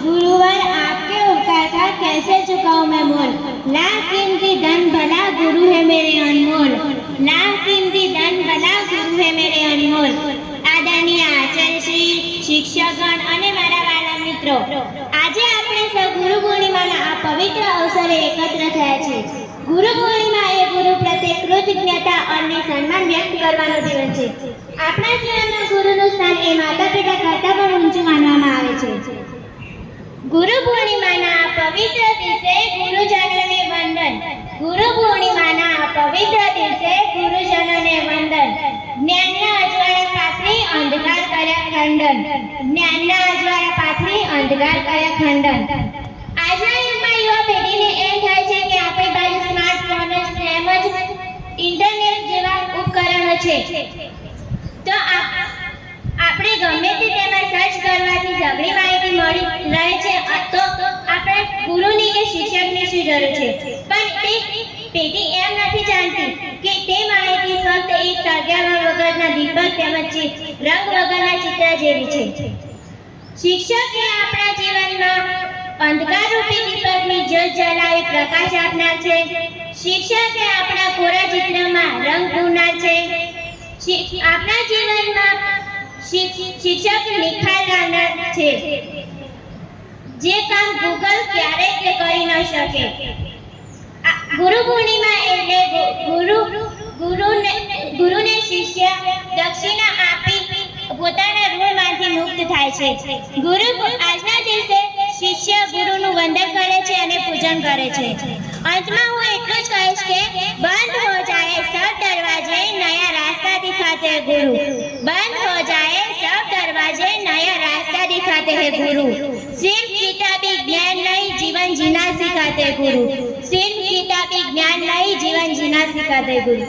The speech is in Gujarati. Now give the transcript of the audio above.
गुरुवर आपके उपकार का कैसे चुकाऊं मैं मोल। लाख कीमती धन भला गुरु है मेरे अनमोल। लाख कीमती धन भला गुरु है मेरे अनमोल। आदरणीय आचार्यश्री, शिक्षकगण અને મારા વાલા મિત્રો, આજે આપણે સૌ ગુરુ પૂર્ણિમાના આ પવિત્ર અવસરે એકત્ર થયા છે। ગુરુ પૂર્ણિમા એ ગુરુ પ્રત્યે કૃતજ્ઞતા અને સન્માન વ્યક્ત કરવાનો દિવસ છે। આપણા જીવનમાં ગુરુનું સ્થાન એ માતા પિતા કરતાં પણ ઊંચું માનવામાં આવે છે। ગુરુ પૂર્ણિમાના આ પવિત્ર દિવસે ગુરુજનોને વંદન। ગુરુ પૂર્ણિમાના આ પવિત્ર દિવસે ગુરુજનોને વંદન। જ્ઞાનના અજવાળા પાથરી અંધકાર કર્યા ખંડન। જ્ઞાનના અજવાળા પાથરી અંધકાર કર્યા ખંડન। આજના યુગમાં યુવા પેઢીને એમ થાય છે કે આપણી પાસે સ્માર્ટફોન જ તેમજ ઇન્ટરનેટ જેવા ઉપકરણો છે, તો આપણે ગમે તે તેમાં સર્ચ કરવાથી સઘળી માહિતી મળી રહે છે, તો આપણે ગુરુની કે શિક્ષકની શું જરૂર છે। પણ તે પેઢી એમ નથી જાણતી કે તે માહિતી ફક્ત એક સળગાવ્યા વગરના દીપક તેમજ રંગ વગરના ચિત્ર જેવી છે। શિક્ષક એ આપણા જીવનમાં અંધકારરૂપી દીપકની જ્યોત જલાવી પ્રકાશ આપનાર છે। શિક્ષક એ આપણા કોરા ચિત્રમાં રંગ પૂરનાર છે। આપણા જીવનમાં શિક્ષક નિખાર લાવનાર છે, જે કામ ગૂગલ ક્યારેય કરી ન શકે। ગુરુ પૂર્ણિમા એટલે ગુરુને શિષ્ય દક્ષિણા આપી પોતાના ઋણમાંથી મુક્ત થાય છે। આજના દિવસે શિષ્ય ગુરુનું વંદન કરે છે અને પૂજન કરે છે। અંતમાં હું એટલું જ કહીશ કે બંધ હો જાए सब दरवाजे, नया रास्ता दिखाते हैं गुरु। बंद हो जाए सब दरवाजे, नया रास्ता दिखाते हैं गुरु। सिर्फ किताबी ज्ञान नहीं, जीवन जीना सिखाते गुरु। सिर्फ किताबी ज्ञान नहीं, जीवन जीना सिखाते गुरु।